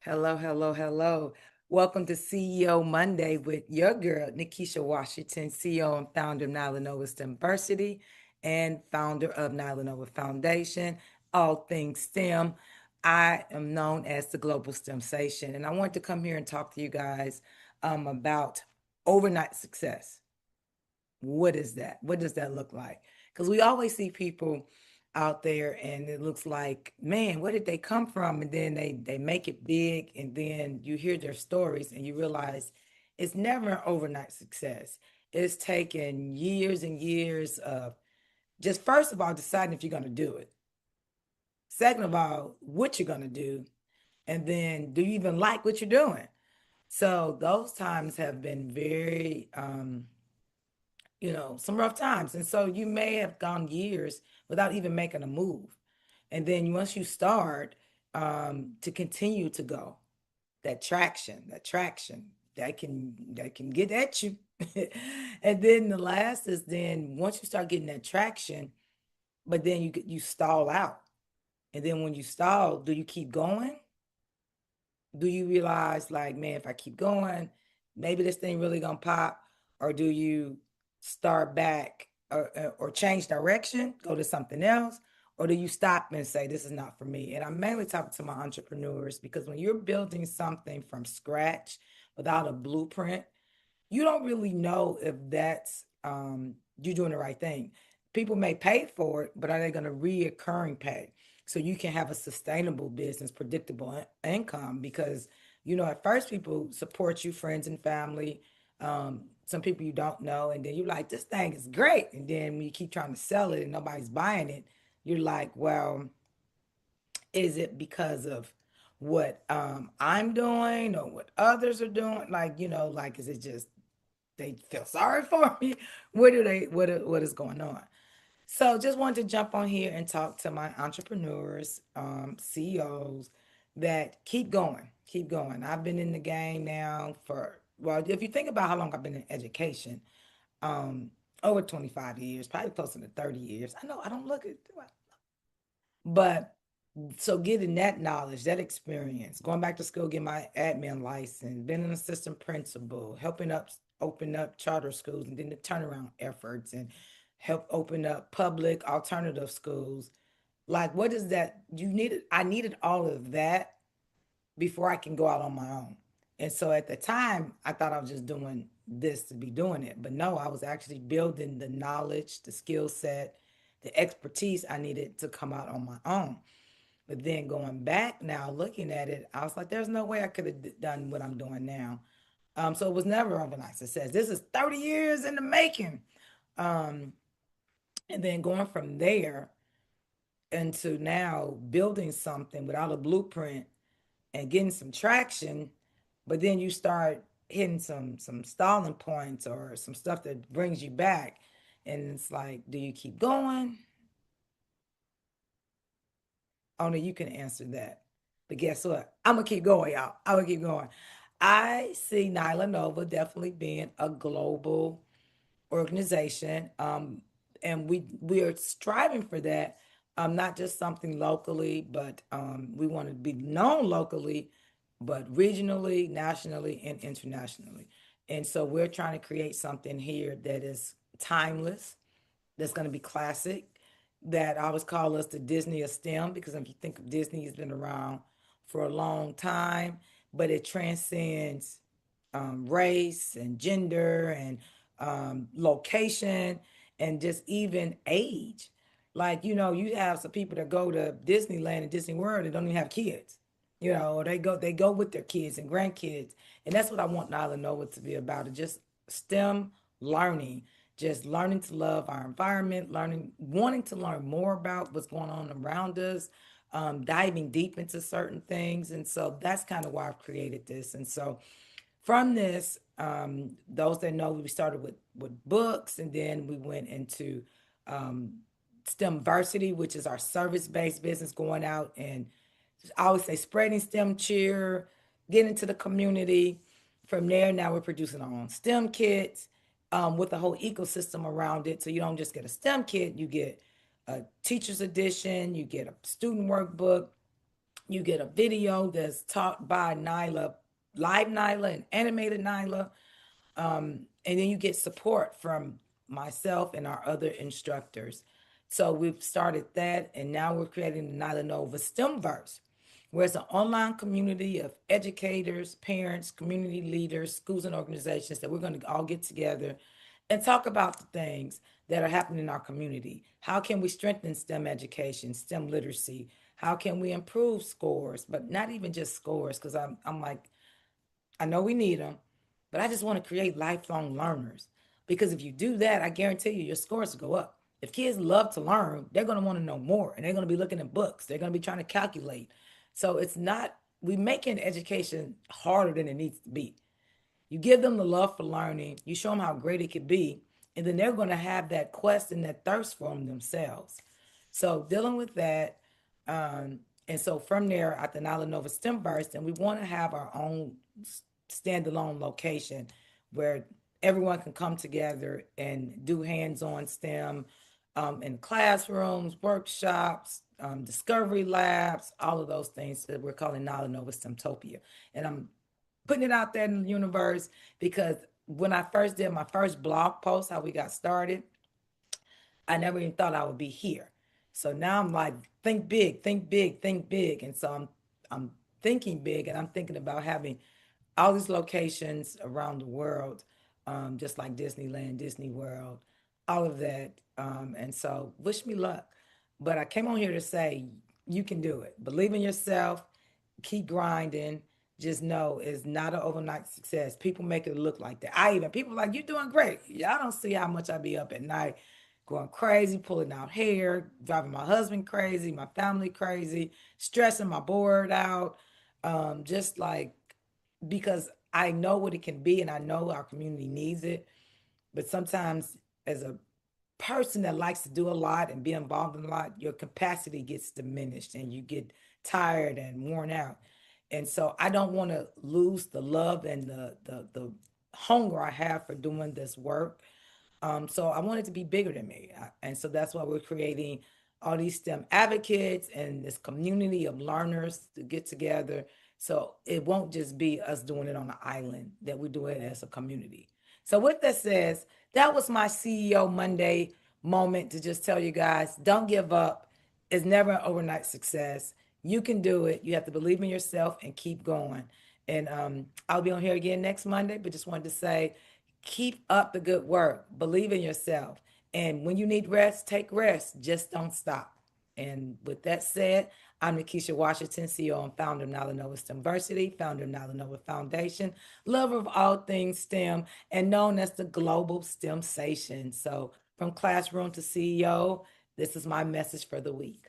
Hello, hello, hello. Welcome to CEO Monday with your girl, Nikisha Washington, CEO and founder of Nyla Nova STEM University and founder of Nyla Nova Foundation, all things STEM. I am known as the Global STEM Station, and I want to come here and talk to you guys about overnight success. What is that? What does that look like? Because we always see people out there and it looks like, man, where did they come from? And then they make it big and then you hear their stories and you realize it's never an overnight success. It's taken years and years of just first of all deciding if you're going to do it. Second of all, what you're going to do, and then do you even like what you're doing? So those times have been very some rough times. And so you may have gone years without even making a move. And then once you start to continue to go, that traction that can get at you. And then the last is then once you start getting that traction, but then you stall out. And then when you stall, do you keep going? Do you realize like, man, if I keep going, maybe this thing really gonna pop? Or do you start back or change direction, go to something else? Or do you stop and say, this is not for me? And I'm mainly talking to my entrepreneurs because when you're building something from scratch without a blueprint, you don't really know if that's you're doing the right thing. People may pay for it, but are they going to reoccurring pay? So you can have a sustainable business, predictable income. Because at first people support you, friends and family, some people you don't know, and then you're like, this thing is great. And then when you keep trying to sell it and nobody's buying it, you're like, well, is it because of what I'm doing or what others are doing? Like is it just they feel sorry for me? What is going on? So just wanted to jump on here and talk to my entrepreneurs, CEOs that keep going, keep going. I've been in the game now for, well, if you think about how long I've been in education, um, over 25 years, probably closer to 30 years. I know I don't look at, but so getting that knowledge, that experience, going back to school, get my admin license, been an assistant principal, helping up open up charter schools and then the turnaround efforts and help open up public alternative schools. Like what is that? I needed all of that before I can go out on my own. And so at the time, I thought I was just doing this to be doing it. But no, I was actually building the knowledge, the skill set, the expertise I needed to come out on my own. But then going back now, looking at it, I was like, there's no way I could have done what I'm doing now. So it was never overnight success. This is 30 years in the making. Um, and then going from there into now building something without a blueprint and getting some traction, but then you start hitting some stalling points or some stuff that brings you back. And it's like, do you keep going? Only you can answer that. But guess what? I'm gonna keep going, y'all. I'm gonna keep going. I see Nyla Nova definitely being a global organization, and we are striving for that. Not just something locally, but we want to be known locally, but regionally, nationally, and internationally. And so we're trying to create something here that is timeless, that's going to be classic, that I always call us the Disney of STEM, because if you think of Disney, it's been around for a long time, but it transcends race and gender and location and just even age. Like, you have some people that go to Disneyland and Disney World that don't even have kids. They go with their kids and grandkids. And that's what I want Nyla Nova to be about. It's just STEM learning, just learning to love our environment, learning, wanting to learn more about what's going on around us, diving deep into certain things. And so that's kind of why I've created this. And so from this, those that know, we started with books, and then we went into um, STEM Varsity, which is our service-based business going out and I always say spreading STEM cheer, getting into the community. From there, now we're producing our own STEM kits with a whole ecosystem around it. So you don't just get a STEM kit, you get a teacher's edition, you get a student workbook, You get a video that's taught by Nyla, live Nyla and animated Nyla. And then you get support from myself and our other instructors. So we've started that, and now we're creating the Nyla Nova STEMverse, where it's an online community of educators, parents, community leaders, schools, and organizations that we're going to all get together and talk about the things that are happening in our community. How can we strengthen STEM education, STEM literacy? How can we improve scores, but not even just scores? Because I'm like, I know we need them, but I just want to create lifelong learners. Because if you do that, I guarantee you your scores will go up. If kids love to learn, they're going to want to know more and they're going to be looking at books. They're going to be trying to calculate. So it's not, we making education harder than it needs to be. You give them the love for learning, you show them how great it could be, and then they're going to have that quest and that thirst for them themselves. So dealing with that, and so from there at the Nala Nova STEM Burst, and we want to have our own standalone location where everyone can come together and do hands-on STEM in classrooms, workshops, discovery labs, all of those things that we're calling Nala Nova STEMtopia. And I'm putting it out there in the universe because when I first did my first blog post, how we got started, I never even thought I would be here. So now I'm like, think big, think big, think big. And so I'm thinking big and I'm thinking about having all these locations around the world, just like Disneyland, Disney World, all of that. And so wish me luck. But I came on here to say you can do it. Believe in yourself, keep grinding. Just know it's not an overnight success. People make it look like that. I even people like you doing great. Y'all don't see how much I be up at night, going crazy, pulling out hair, driving my husband crazy, my family crazy, stressing my board out. Just like because I know what it can be and I know our community needs it. But sometimes as a person that likes to do a lot and be involved in a lot, your capacity gets diminished and you get tired and worn out. And so I don't want to lose the love and the hunger I have for doing this work. So I want it to be bigger than me. And so that's why we're creating all these STEM advocates and this community of learners to get together. So it won't just be us doing it on an island, that we do it as a community. So with that says, that was my CEO Monday moment to just tell you guys, don't give up. It's never an overnight success. You can do it. You have to believe in yourself and keep going. And I'll be on here again next Monday, but just wanted to say, keep up the good work. Believe in yourself. And when you need rest, take rest. Just don't stop. And with that said, I'm Nikisha Washington, CEO and founder of Nyla Nova STEM University, founder of Nyla Nova Foundation, lover of all things STEM, and known as the global STEM station. So from classroom to CEO, this is my message for the week.